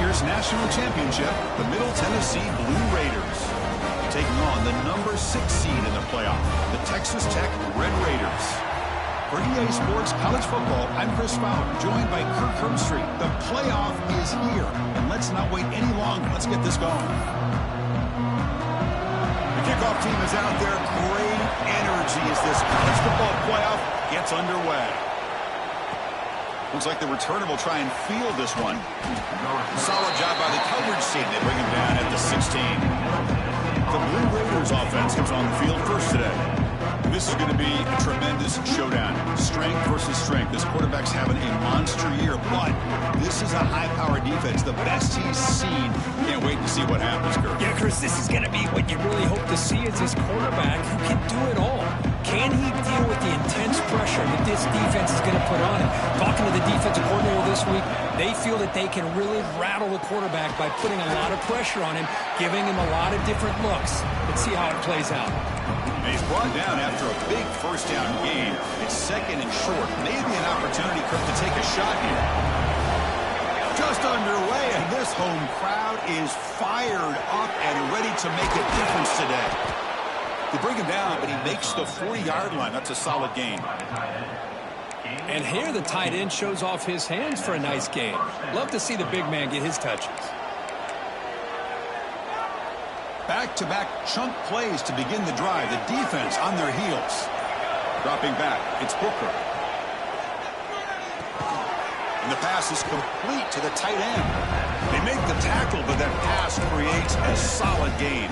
year's national championship, the Middle Tennessee Blue Raiders, taking on the number 6 seed in the playoff, the Texas Tech Red Raiders. For EA Sports College Football, I'm Chris Fowler, joined by Kirk Herbstreit. The playoff is here, and let's not wait any longer. Let's get this going. The kickoff team is out there. Great energy as this college football playoff gets underway. Looks like the returner will try and field this one. Solid job by the coverage team. They bring him down at the 16. The Blue Raiders offense comes on the field first today. This is going to be a tremendous showdown. Strength versus strength. This quarterback's having a monster year, but this is a high-powered defense, the best he's seen. Can't wait to see what happens, Kirk. Yeah, Chris, this is going to be what you really hope to see is this quarterback who can do it all. Can he deal with the intense pressure that this defense is going to put on him? Talking to the defensive coordinator this week, they feel that they can really rattle the quarterback by putting a lot of pressure on him, giving him a lot of different looks. Let's see how it plays out. He's brought down after a big first down game. It's second and short. Maybe an opportunity, Kirk, to take a shot here. Just underway, and this home crowd is fired up and ready to make a difference today. They bring him down, but he makes the 40-yard line. That's a solid gain. And here the tight end shows off his hands for a nice gain. Love to see the big man get his touches. Back-to-back chunk plays to begin the drive. The defense on their heels. Dropping back, it's Booker. And the pass is complete to the tight end. They make the tackle, but that pass creates a solid gain.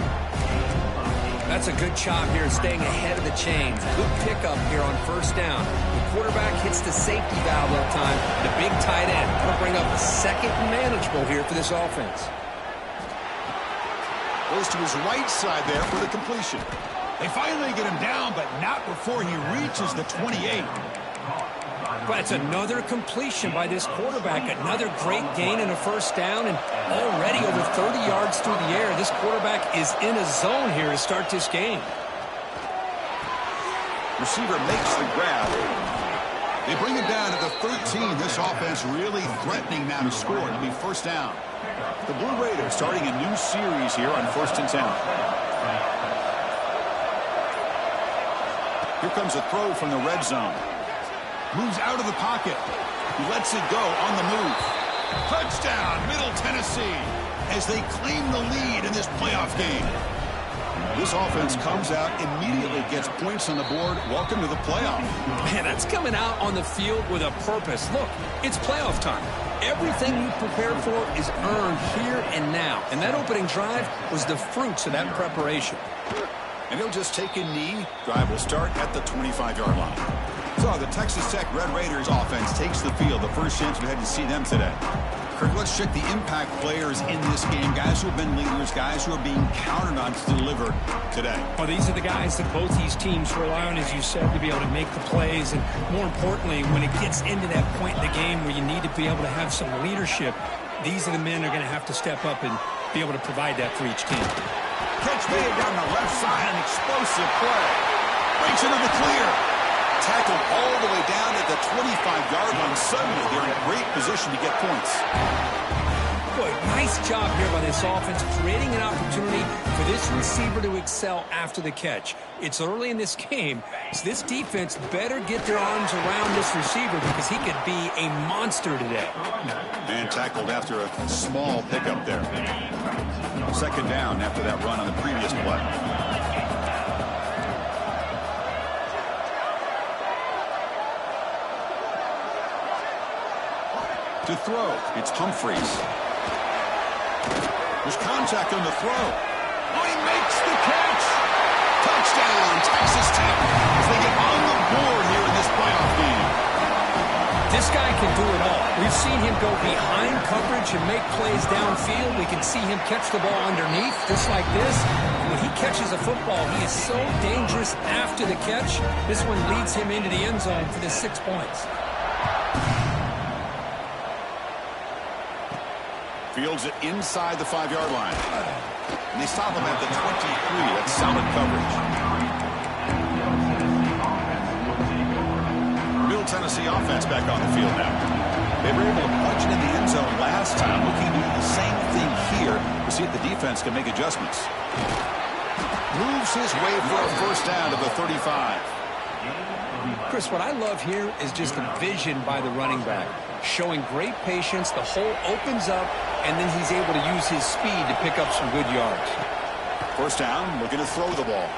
That's a good job here, staying ahead of the chains. Good pickup here on first down. The quarterback hits the safety valve that time. The big tight end will bring up a second and manageable here for this offense. Goes to his right side there for the completion. They finally get him down, but not before he reaches the 28. But it's another completion by this quarterback. Another great gain in a first down, and already over 30 yards through the air. This quarterback is in a zone here to start this game. Receiver makes the grab. They bring him down to the 13. This offense really threatening now to score. It'll be first down. The Blue Raiders starting a new series here on 1st and 10. Here comes a throw from the red zone. Moves out of the pocket. He lets it go on the move. Touchdown, Middle Tennessee, as they claim the lead in this playoff game. This offense comes out, immediately gets points on the board. Welcome to the playoff. Man, that's coming out on the field with a purpose. Look, it's playoff time. Everything you prepare for is earned here and now. And that opening drive was the fruits of that preparation. And he'll just take a knee. Drive will start at the 25-yard line. So the Texas Tech Red Raiders offense takes the field. The first chance we had to see them today. Kirk, let's check the impact players in this game. Guys who have been leaders, guys who are being counted on to deliver today. Well, these are the guys that both these teams rely on, as you said, to be able to make the plays. And more importantly, when it gets into that point in the game where you need to be able to have some leadership, these are the men that are going to have to step up and be able to provide that for each team. Catch made down the left side, an explosive play. Breaks into the clear. Tackled all the way down at the 25-yard line. Suddenly, they're in great position to get points. Boy, nice job here by this offense, creating an opportunity for this receiver to excel after the catch. It's early in this game, so this defense better get their arms around this receiver because he could be a monster today. And tackled after a small pickup there. Second down after that run on the previous play. To throw, it's Humphreys. There's contact on the throw. Oh, he makes the catch. Touchdown, Texas Tech, as they get on the board here in this playoff game. This guy can do it all. We've seen him go behind coverage and make plays downfield. We can see him catch the ball underneath, just like this. When he catches a football, he is so dangerous after the catch. This one leads him into the end zone for the 6 points. Fields it inside the 5-yard line. And they stop him at the 23. That's solid coverage. Middle Tennessee offense back on the field now. They were able to punch it in the end zone last time, looking to do the same thing here to see if the defense can make adjustments. Moves his way for a first down to the 35. Chris, what I love here is just the vision by the running back. Showing great patience, the hole opens up, and then he's able to use his speed to pick up some good yards. First down, looking to throw the ball.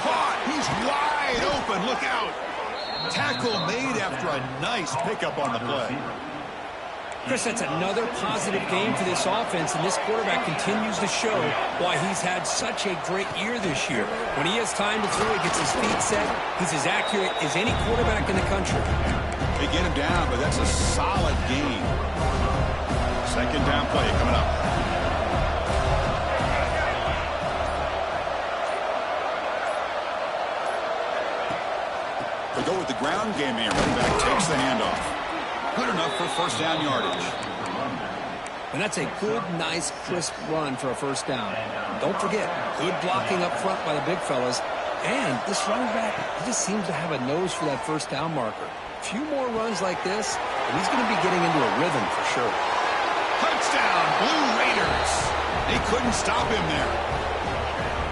Caught! He's wide open, look out! Tackle made after a nice pickup on the play. Chris, that's another positive game for this offense, and this quarterback continues to show why he's had such a great year this year. When he has time to throw, he gets his feet set. He's as accurate as any quarterback in the country. They get him down, but that's a solid game. Second down play coming up. They go with the ground game here. Running back takes the handoff. Good enough for first down yardage. And that's a good, nice, crisp run for a first down. Don't forget, good blocking up front by the big fellas. And this running back, he just seems to have a nose for that first down marker. A few more runs like this, and he's going to be getting into a rhythm for sure. Touchdown, Blue Raiders. They couldn't stop him there.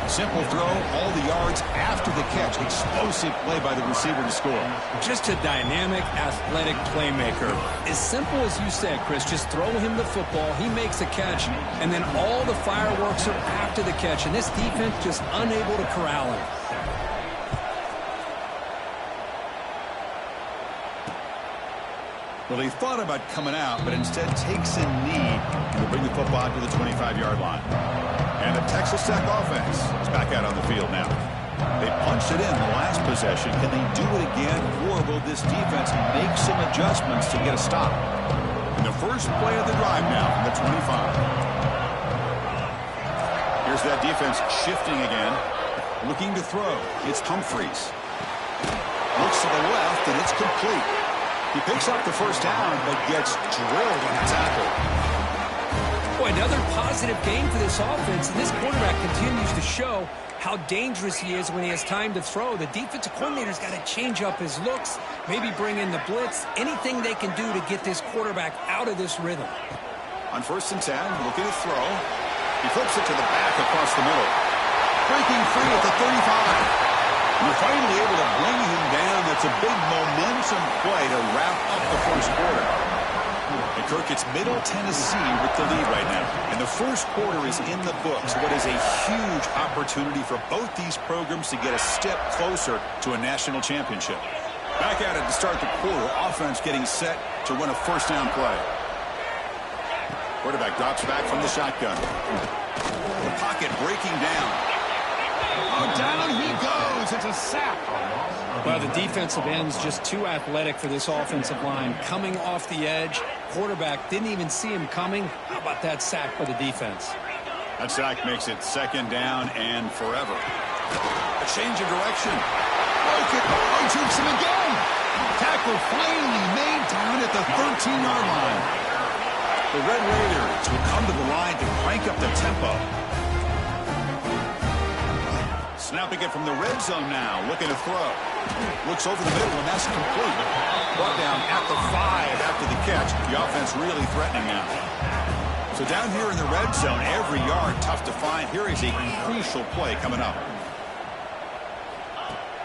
Simple throw, all the yards after the catch. Explosive play by the receiver to score. Just a dynamic, athletic playmaker. As simple as you said, Chris, just throw him the football, he makes a catch, and then all the fireworks are after the catch, and this defense just unable to corral him. Well, he thought about coming out, but instead takes a knee and will bring the football to the 25-yard line. And the Texas Tech offense is back out on the field now. They punched it in the last possession. Can they do it again, or will this defense make some adjustments to get a stop? In the first play of the drive now from the 25. Here's that defense shifting again. Looking to throw. It's Humphreys. Looks to the left, and it's complete. He picks up the first down, but gets drilled on the tackle. Boy, another positive game for this offense, and this quarterback continues to show how dangerous he is when he has time to throw. The defensive coordinator's got to change up his looks, maybe bring in the blitz, anything they can do to get this quarterback out of this rhythm. On 1st and 10, looking to throw. He flips it to the back across the middle. Breaking free at the 35. You're finally able to bring him down. That's a big momentum play to wrap up the first quarter. And Kirk, it's Middle Tennessee with the lead right now. And the first quarter is in the books. What is a huge opportunity for both these programs to get a step closer to a national championship. Back at it to start the quarter. Offense getting set to run a first down play. Quarterback drops back from the shotgun. The pocket breaking down. Oh, down he goes. It's a sack. Well, the defensive end's just too athletic for this offensive line. Coming off the edge, quarterback didn't even see him coming. How about that sack by the defense? That sack makes it second down and forever. A change of direction. Oh, jukes him again. Tackle finally made down at the 13-yard line. The Red Raiders will come to the line to crank up the tempo. Snapping it from the red zone now, looking to throw. Looks over the middle, and that's complete. Brought down at the 5 after the catch. The offense really threatening now. So down here in the red zone, every yard tough to find. Here is a crucial play coming up.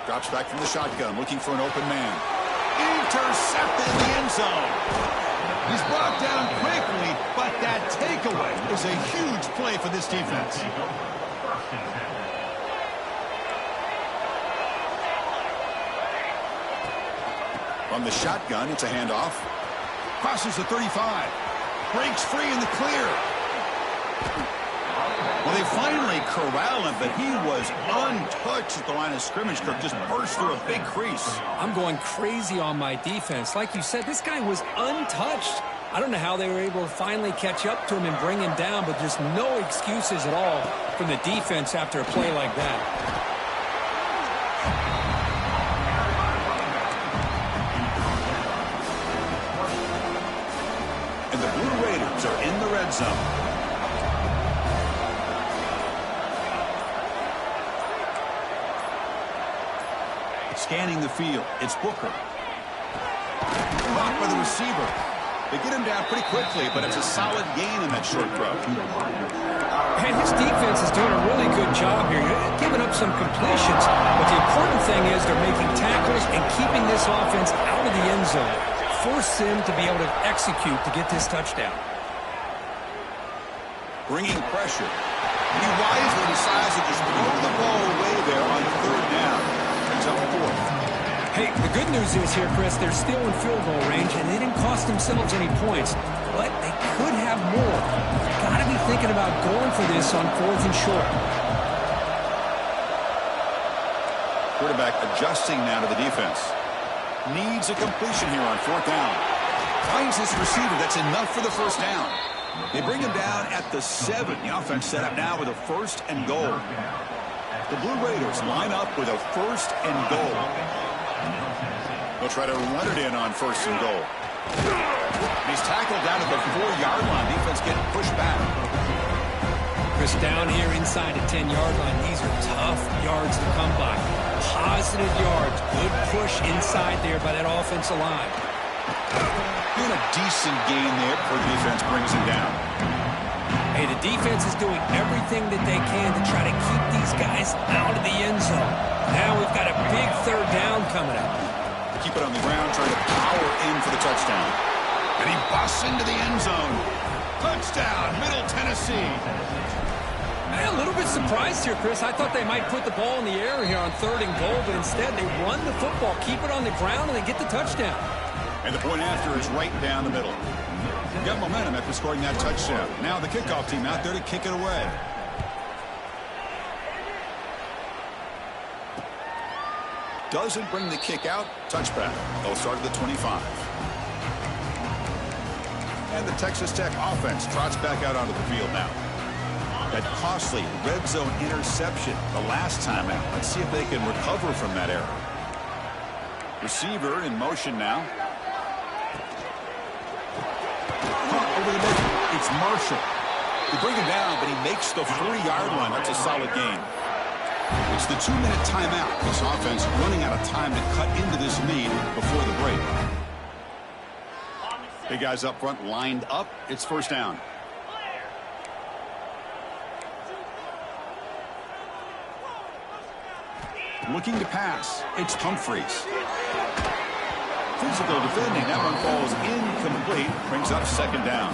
Drops back from the shotgun, looking for an open man. Intercepted in the end zone. He's brought down quickly, but that takeaway is a huge play for this defense. On the shotgun, it's a handoff. Crosses the 35. Breaks free in the clear. Well, they finally corral him, but he was untouched at the line of scrimmage. Kirk just burst through a big crease. I'm going crazy on my defense. Like you said, this guy was untouched. I don't know how they were able to finally catch up to him and bring him down, but just no excuses at all from the defense after a play like that. Are in the red zone. Scanning the field, it's Booker. Caught by the receiver. They get him down pretty quickly, but it's a solid gain in that short throw. And his defense is doing a really good job here. They're giving up some completions, but the important thing is they're making tackles and keeping this offense out of the end zone. Force him to be able to execute to get this touchdown. Bringing pressure. He wisely decides to just throw the ball away there on third down. Brings up fourth. Hey, the good news is here, Chris, they're still in field goal range, and they didn't cost themselves any points, but they could have more. Got to be thinking about going for this on fourth and short. Quarterback adjusting now to the defense. Needs a completion here on fourth down. Finds this receiver. That's enough for the first down. They bring him down at the 7. The offense set up now with a first and goal. The Blue Raiders line up with a first and goal. They'll try to run it in on first and goal. He's tackled down at the 4-yard line. Defense getting pushed back. Chris, down here inside the 10-yard line, these are tough yards to come by. Positive yards. Good push inside there by that offensive line. Doing a decent gain there before the defense brings him down. Hey, the defense is doing everything that they can to try to keep these guys out of the end zone. Now we've got a big third down coming up. Keep it on the ground, trying to power in for the touchdown. And he busts into the end zone. Touchdown, Middle Tennessee. I'm a little bit surprised here, Chris. I thought they might put the ball in the air here on third and goal, but instead they run the football, keep it on the ground, and they get the touchdown. And the point after is right down the middle. Got momentum after scoring that touchdown. Now the kickoff team out there to kick it away. Doesn't bring the kick out. Touchback. They'll start at the 25. And the Texas Tech offense trots back out onto the field now. That costly red zone interception the last time out. Let's see if they can recover from that error. Receiver in motion now. Over the middle. It's Marshall. They bring him down, but he makes the 40-yard line. That's a solid gain. It's the 2-minute timeout. This offense running out of time to cut into this lead before the break. Big guys up front lined up. It's first down. Looking to pass. It's Humphreys. Physical defending. That one falls incomplete. Brings up second down.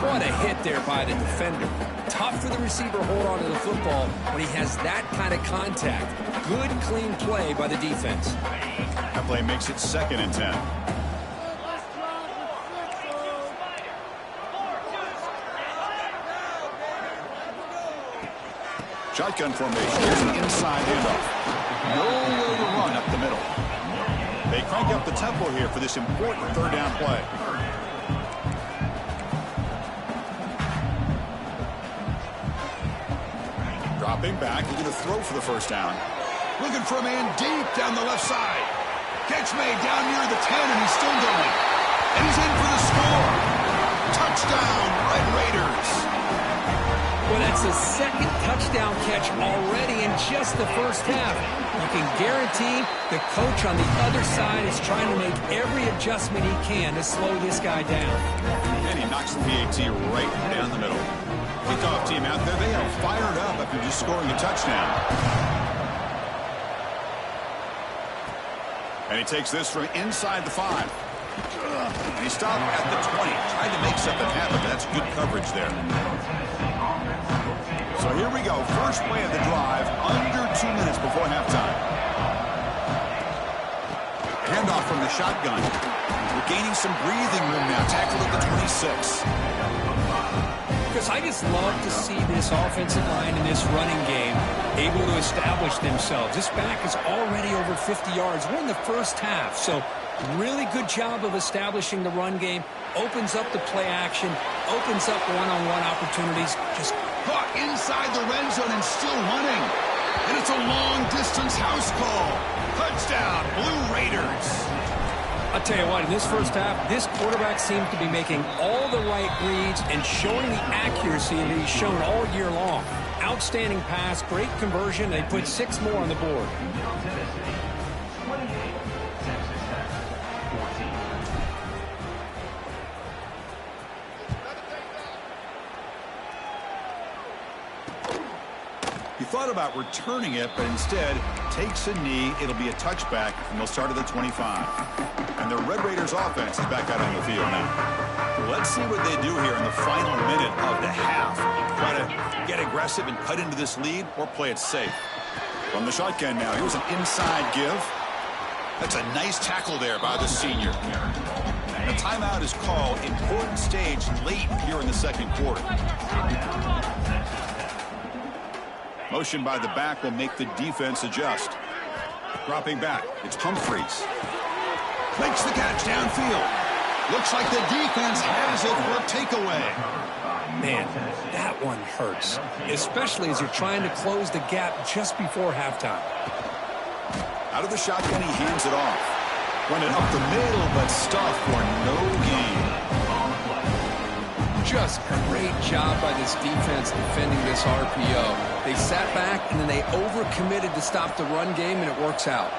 What a hit there by the defender. Tough for the receiver to hold on to the football when he has that kind of contact. Good, clean play by the defense. That play makes it 2nd and 10. Shotgun formation. Here's an inside handoff. Nowhere to run up the middle. They crank up the tempo here for this important third down play. Dropping back, looking to throw for the first down. Looking for a man deep down the left side. Catch made down near the 10, and he's still going. And he's in for the score. Touchdown, Red Raiders. Well, that's a second touchdown catch already in just the first half. You can guarantee the coach on the other side is trying to make every adjustment he can to slow this guy down. And he knocks the PAT right down the middle. Kickoff team out there, they are fired up after just scoring a touchdown. And he takes this from inside the 5. And he stopped at the 20. Tried to make something happen, but that's good coverage there. So here we go. First play of the drive, under 2 minutes before halftime. Handoff from the shotgun. We're gaining some breathing room now. Tackled at the 26. Because I just love to see this offensive line in this running game able to establish themselves. This back is already over 50 yards. We're in the first half, so really good job of establishing the run game. Opens up the play action, opens up one-on-one opportunities. Just caught inside the red zone and still running. And it's a long-distance house call. Touchdown, Blue Raiders. I'll tell you what, in this first half, this quarterback seems to be making all the right reads and showing the accuracy that he's shown all year long. Outstanding pass, great conversion. They put 6 more on the board. thought about returning it, but instead takes a knee. It'll be a touchback, and they'll start at the 25. And the Red Raiders offense is back out on the field now. Let's see what they do here in the final minute of the half. Try to get aggressive and cut into this lead, or play it safe. From the shotgun now, here's an inside give. That's a nice tackle there by the senior. The timeout is called. Important stage late here in the second quarter. Motion by the back will make the defense adjust. Dropping back, it's Humphreys. Makes the catch downfield. Looks like the defense has it for a takeaway. Man, that one hurts, especially as you're trying to close the gap just before halftime. Out of the shotgun, he hands it off. Running up the middle, but stuffed for no gain. Just great job by this defense defending this RPO. They sat back, and then they overcommitted to stop the run game, and it works out.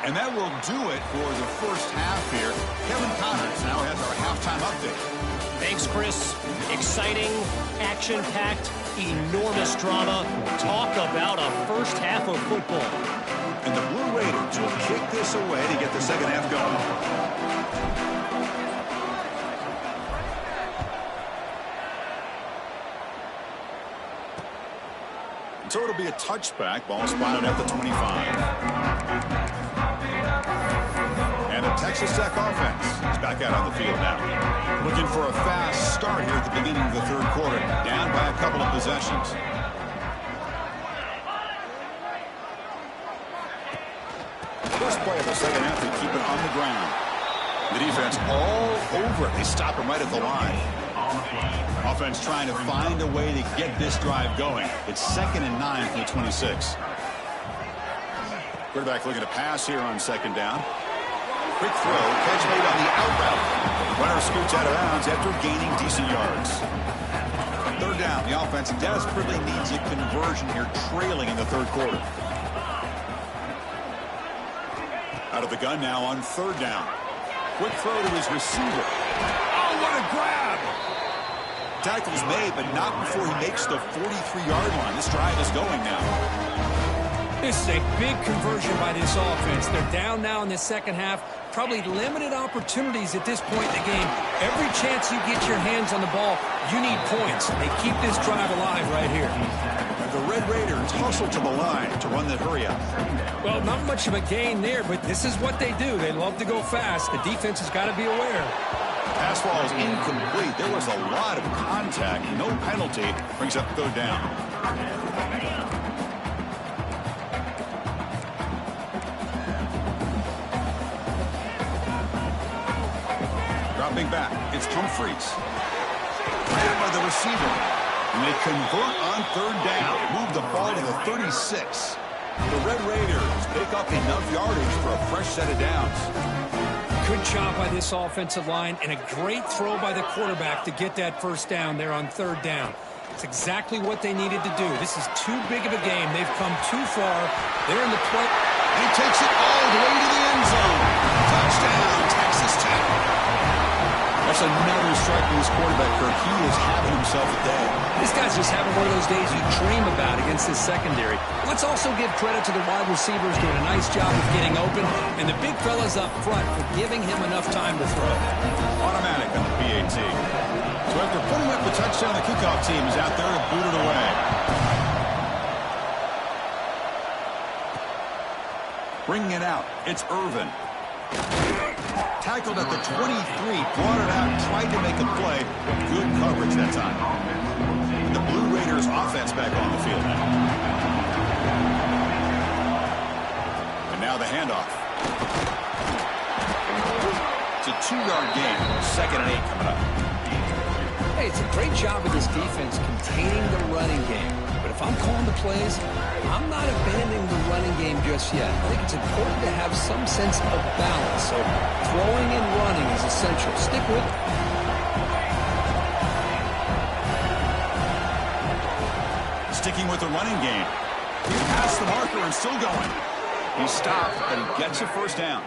And that will do it for the first half here. Kevin Connors now has our halftime update. Thanks, Chris. Exciting, action-packed, enormous drama. Talk about a first half of football. And the Blue Raiders will kick this away to get the second half going. So it'll be a touchback. Ball spotted at the 25. And the Texas Tech offense is back out on the field now. Looking for a fast start here at the beginning of the third quarter. Down by a couple of possessions. First play of the second half to keep it on the ground. The defense all over it. They stop him right at the line. Offense trying to find a way to get this drive going. It's 2nd and 9 from the 26. Quarterback looking to pass here on second down. Quick throw, catch made on the out route. Runner scoots out of bounds after gaining decent yards. Third down, the offense desperately needs a conversion here, trailing in the third quarter. Out of the gun now on third down. Quick throw to his receiver. Oh, what a grab! Tackle's made, but not before he makes the 43-yard line. This drive is going now. This is a big conversion by this offense. They're down now in the second half. Probably limited opportunities at this point in the game. Every chance you get your hands on the ball, you need points. They keep this drive alive right here. And the Red Raiders hustle to the line to run the hurry-up. Well, not much of a gain there, but this is what they do. They love to go fast. The defense has got to be aware. Pass ball is incomplete. There was a lot of contact. No penalty. Brings up third down. Dropping back, it's Humphreys. Grabbed by the receiver. And they convert on third down. Move the ball to the 36. The Red Raiders pick up enough yardage for a fresh set of downs. Good job by this offensive line and a great throw by the quarterback to get that first down there on third down. It's exactly what they needed to do. This is too big of a game. They've come too far. They're in the play. And he takes it all the way to the end zone. Touchdown, Texas Tech. That's another strike from this quarterback, Kirk. He is having himself a day. This guy's just having one of those days you dream about against this secondary. Let's also give credit to the wide receivers doing a nice job of getting open, and the big fellas up front for giving him enough time to throw. Automatic on the PAT. So after putting up the touchdown, the kickoff team is out there to boot it away. Bringing it out, it's Irvin. Tackled at the 23, brought it out, tried to make a play. Good coverage that time. The Blue Raiders offense back on the field now. And now the handoff. It's a 2-yard gain. 2nd and 8 coming up. Hey, it's a great job of this defense containing the running game. But if I'm calling the plays, I'm not abandoning the running game just yet. I think it's important to have some sense of balance. So throwing and running is essential. Stick with it. Sticking with the running game. He passed the marker and still going. He stopped, but he gets a first down.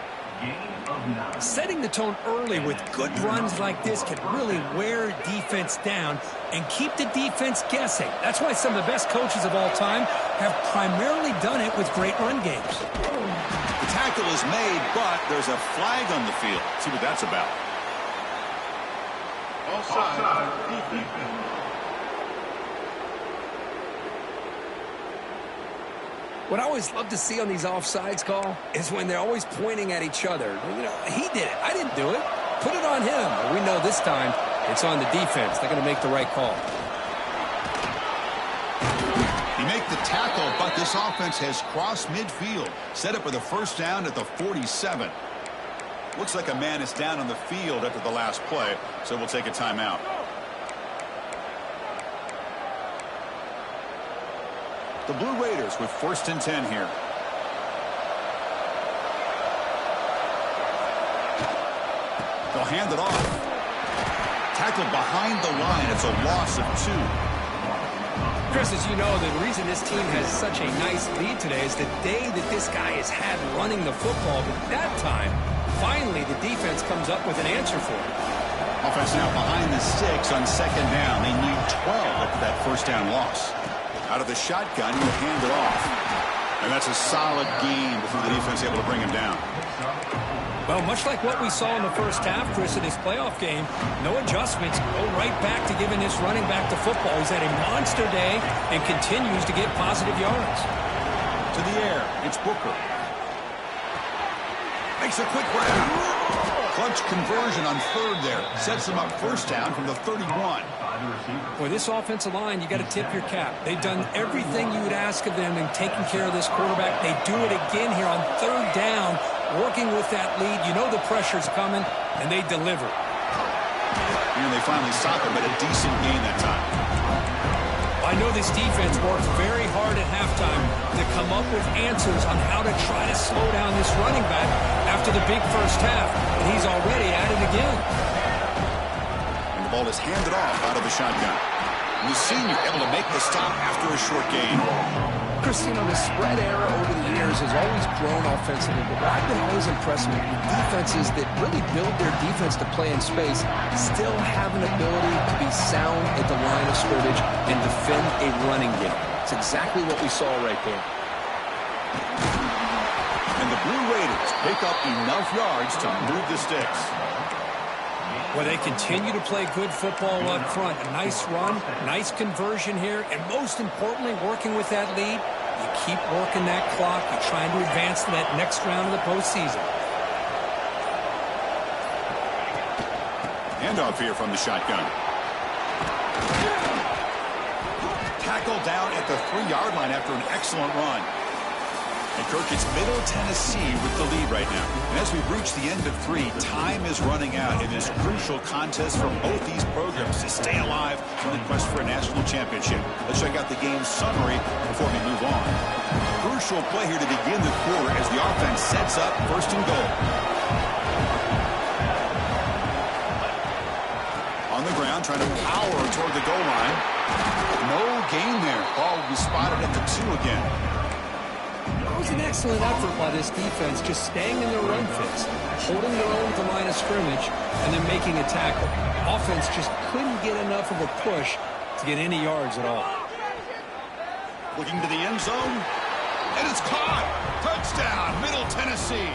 Setting the tone early with good runs like this can really wear defense down and keep the defense guessing. That's why some of the best coaches of all time have primarily done it with great run games. The tackle is made, but there's a flag on the field. Let's see what that's about. Offside. Defense. What I always love to see on these offsides call is when they're always pointing at each other. You know, he did it. I didn't do it. Put it on him. But we know this time it's on the defense. They're going to make the right call. He make the tackle, but this offense has crossed midfield. Set up with a first down at the 47. Looks like a man is down on the field after the last play, so we'll take a timeout. The Blue Raiders with 1st and 10 here. They'll hand it off. Tackled behind the line. It's a loss of 2. Chris, as you know, the reason this team has such a nice lead today is the day that this guy has had running the football. But that time, finally, the defense comes up with an answer for it. Offense now behind the 6 on 2nd down. They need 12 after that first down loss. Out of the shotgun, he'll hand it off. And that's a solid gain before the defense able to bring him down. Well, much like what we saw in the first half, Chris, in this playoff game, no adjustments. Go right back to giving this running back the football. He's had a monster day and continues to get positive yards. To the air, it's Booker. Makes a quick grab. Clutch conversion on 3rd there. Sets him up first down from the 31. Boy, this offensive line, you got to tip your cap. They've done everything you would ask of them in taking care of this quarterback. They do it again here on 3rd down, working with that lead. You know the pressure's coming, and they deliver. And they finally stop him at a decent gain that time. I know this defense worked very hard at halftime to come up with answers on how to try to slow down this running back after the big first half, and he's already at it again. And the ball is handed off out of the shotgun. And the senior able to make the stop after a short gain. Chris, you know, the spread era over the years has always grown offensively, but what I've been always impressed with defenses that really build their defense to play in space still have an ability to be sound at the line of scrimmage and defend a running game. It's exactly what we saw right there. And the Blue Raiders pick up enough yards to move the sticks. Well, they continue to play good football up front. A nice run, nice conversion here, and most importantly, working with that lead, you keep working that clock. You're trying to advance to that next round of the postseason. Handoff here from the shotgun. Tackled down at the 3-yard line after an excellent run. And Kirk, it's Middle Tennessee with the lead right now. And as we reach the end of 3, time is running out in this crucial contest for both these programs to stay alive in the quest for a national championship. Let's check out the game summary before we move on. Crucial play here to begin the quarter as the offense sets up 1st and goal. On the ground, trying to power toward the goal line. No gain there. Ball will be spotted at the 2 again. It was an excellent effort by this defense, just staying in their run fits, holding their own at the line of scrimmage, and then making a tackle. Offense just couldn't get enough of a push to get any yards at all. Looking to the end zone, and it's caught. Touchdown, Middle Tennessee.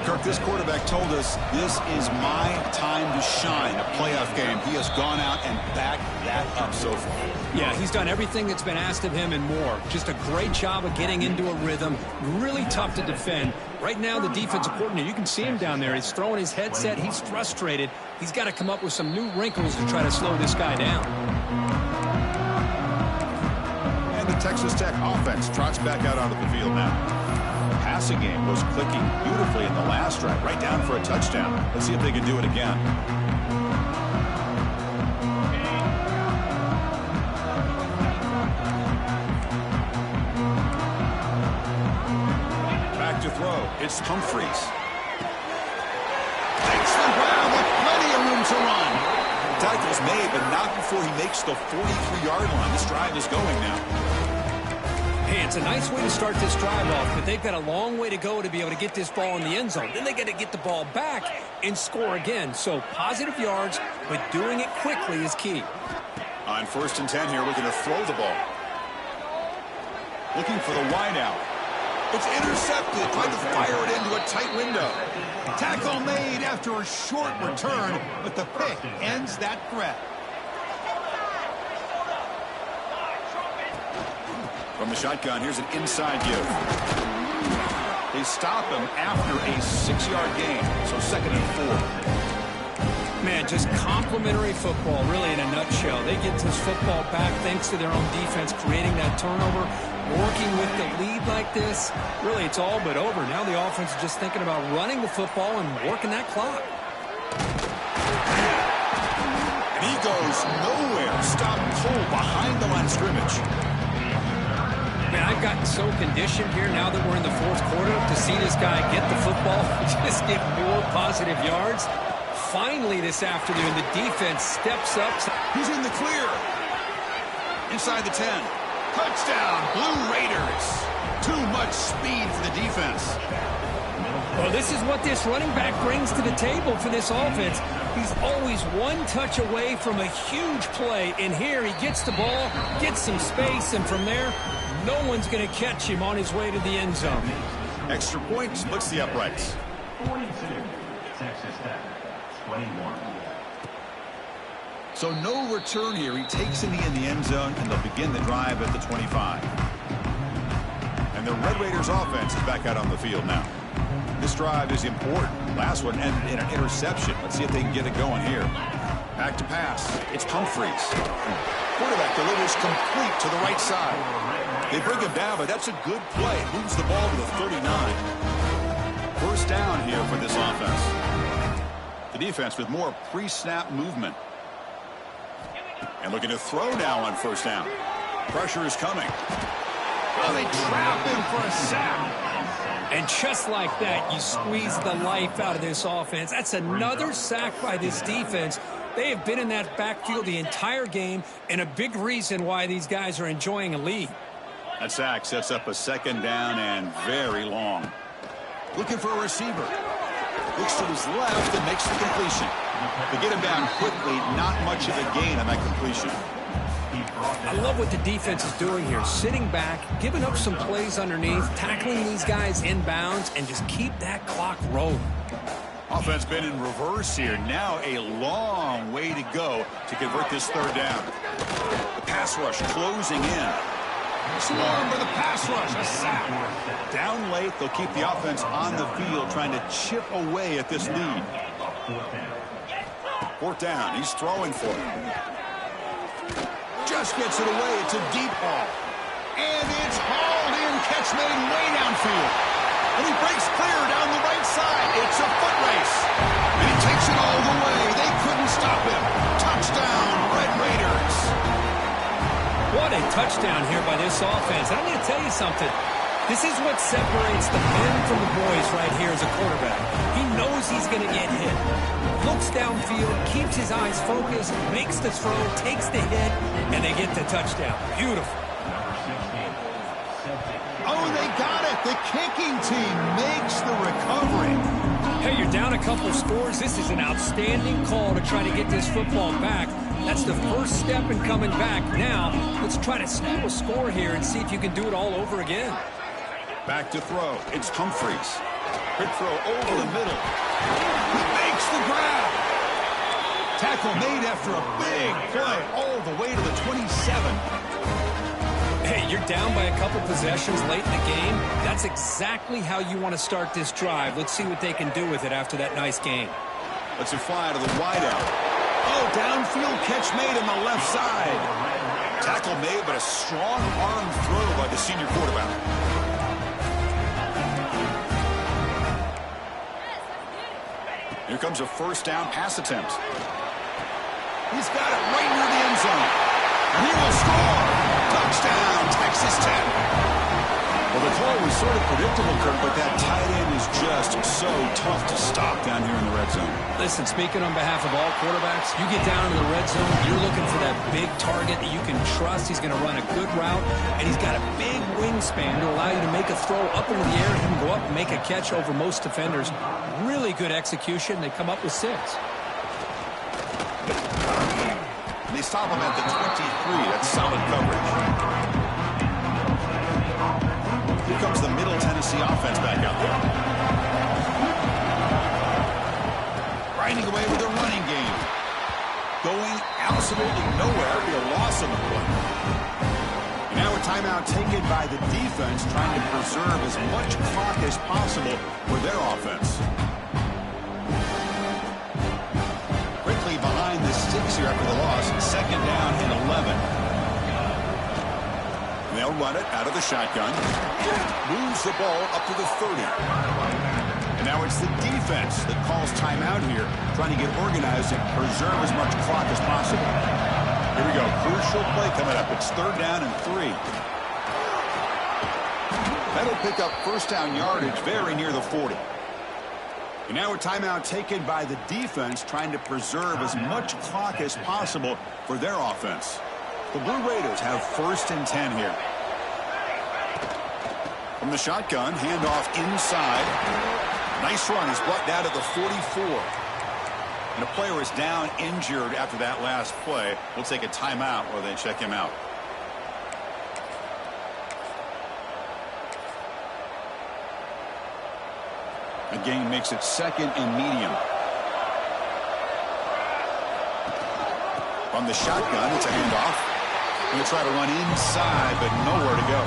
Kirk, this quarterback told us this is my time to shine, a playoff game. He has gone out and backed that up so far. Yeah, he's done everything that's been asked of him and more. Just a great job of getting into a rhythm. Really tough to defend. Right now, the defensive coordinator, you can see him down there. He's throwing his headset. He's frustrated. He's got to come up with some new wrinkles to try to slow this guy down. And the Texas Tech offense trots back out onto the field now. Passing game was clicking beautifully in the last drive, right down for a touchdown. Let's see if they can do it again. Back to throw. It's Humphreys. Takes the ground with plenty of room to run. Tackle's made, but not before he makes the 43-yard line. This drive is going now. Hey, it's a nice way to start this drive off, but they've got a long way to go to be able to get this ball in the end zone. Then they got to get the ball back and score again. So positive yards, but doing it quickly is key. On 1st and 10 here, looking to throw the ball. Looking for the wide out. It's intercepted. Tried to fire it into a tight window. Tackle made after a short return, but the pick ends that threat. From the shotgun, here's an inside give. They stop him after a 6-yard gain, so 2nd and 4. Man, just complimentary football, really, in a nutshell. They get this football back thanks to their own defense, creating that turnover, working with the lead like this. Really, it's all but over. Now the offense is just thinking about running the football and working that clock. And he goes nowhere. Stop cold behind the line of scrimmage. Man, I've gotten so conditioned here now that we're in the 4th quarter to see this guy get the football, just get more positive yards. Finally this afternoon, the defense steps up. He's in the clear. Inside the 10. Touchdown, Blue Raiders. Too much speed for the defense. Well, this is what this running back brings to the table for this offense. He's always one touch away from a huge play, and here he gets the ball, gets some space, and from there, no one's going to catch him on his way to the end zone. Extra point splits the uprights. 42, Texas Tech, 21. So no return here. He takes it in the end zone, and they'll begin the drive at the 25. And the Red Raiders offense is back out on the field now. This drive is important. Last one ended in an interception. Let's see if they can get it going here. Back to pass. It's Humphreys. Quarterback delivers complete to the right side. They bring him down, but that's a good play. Moves the ball to the 39. 1st down here for this offense. The defense with more pre-snap movement. And looking to throw now on 1st down. Pressure is coming. Well, they trap him for a sack. And just like that, you squeeze the life out of this offense. That's another sack by this defense. They have been in that backfield the entire game, and a big reason why these guys are enjoying a lead. That sack sets up a 2nd down and very long. Looking for a receiver. Looks to his left and makes the completion. To get him down quickly, not much of a gain on that completion. I love what the defense is doing here. Sitting back, giving up some plays underneath, tackling these guys inbounds, and just keep that clock rolling. Offense been in reverse here. Now a long way to go to convert this 3rd down. The pass rush closing in. Swarm for the pass rush. A sack. Down late, they'll keep the offense on the field trying to chip away at this lead. 4th down. He's throwing for it. Just gets it away. It's a deep ball. And it's hauled in. Catch made way downfield. And he breaks clear down the right side. It's a foot race. And he takes it all the way. They couldn't stop him. Touchdown, Red Raiders. What a touchdown here by this offense. And I'm going to tell you something. This is what separates the men from the boys right here as a quarterback. He knows he's going to get hit. Looks downfield, keeps his eyes focused, makes the throw, takes the hit, and they get the touchdown. Beautiful. Oh, they got it. The kicking team makes the recovery. Hey, you're down a couple scores. This is an outstanding call to try to get this football back. That's the first step in coming back. Now, let's try to snap a score here and see if you can do it all over again. Back to throw. It's Humphreys. Quick throw over the middle. He makes the grab. Tackle made after a big play all the way to the 27. Hey, you're down by a couple possessions late in the game. That's exactly how you want to start this drive. Let's see what they can do with it after that nice game. Let's it fly to the wideout. Oh, downfield catch made on the left side. Tackle made, but a strong arm throw by the senior quarterback. Here comes a 1st down pass attempt. He's got it right near the end zone. And he will score. Touchdown, Texas Tech. Well, the call was sort of predictable, Kirk, but that tight end is just so tough to stop down here in the red zone. Listen, speaking on behalf of all quarterbacks, you get down in the red zone, you're looking for that big target that you can trust. He's going to run a good route, and he's got a big wingspan to allow you to make a throw up into the air and go up and make a catch over most defenders. Really good execution. They come up with 6. They stop him at the 23. That's solid coverage. Here comes the Middle Tennessee offense back out there. Grinding away with a running game. Going absolutely nowhere. Be a loss on the play. And now a timeout taken by the defense, trying to preserve as much clock as possible for their offense. Quickly behind the sticks here after the loss. 2nd down and 11. They'll run it out of the shotgun. Moves the ball up to the 30. And now it's the defense that calls timeout here, trying to get organized and preserve as much clock as possible. Here we go. Crucial play coming up. It's 3rd down and 3. That'll pick up 1st down yardage very near the 40. And now a timeout taken by the defense, trying to preserve as much clock as possible for their offense. The Blue Raiders have 1st and 10 here. From the shotgun, handoff inside. Nice run. He's brought down to the 44. And a player is down injured after that last play. We'll take a timeout while they check him out. The game makes it 2nd and medium. From the shotgun, it's a handoff. Going to try to run inside, but nowhere to go.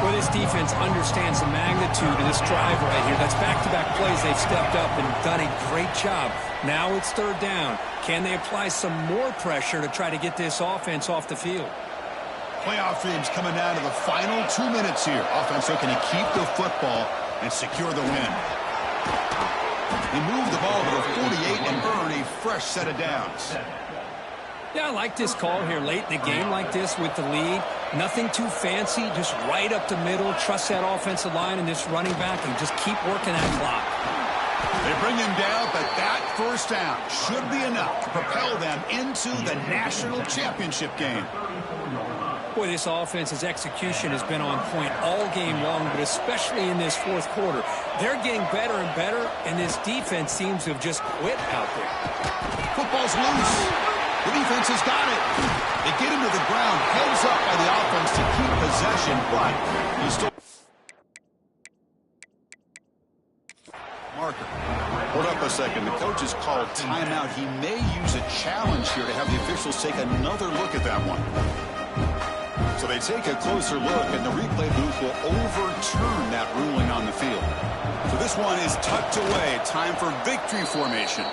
Well, this defense understands the magnitude of this drive right here. That's back-to-back plays. They've stepped up and done a great job. Now it's 3rd down. Can they apply some more pressure to try to get this offense off the field? Playoff dreams coming down to the final 2 minutes here. Offense looking to keep the football and secure the win. He moved the ball to the 48 and earned a fresh set of downs. Yeah, I like this call here late in the game like this with the lead. Nothing too fancy, just right up the middle. Trust that offensive line and this running back and just keep working that clock. They bring him down, but that 1st down should be enough to propel them into the national championship game. Boy, this offense's execution has been on point all game long, but especially in this 4th quarter. They're getting better and better, and this defense seems to have just quit out there. Football's loose. The defense has got it. They get him to the ground, heads up by the offense to keep possession, but he's still... Marker. Hold up a second. The coach has called timeout. He may use a challenge here to have the officials take another look at that one. So they take a closer look, and the replay booth will overturn that ruling on the field. So this one is tucked away. Time for victory formation.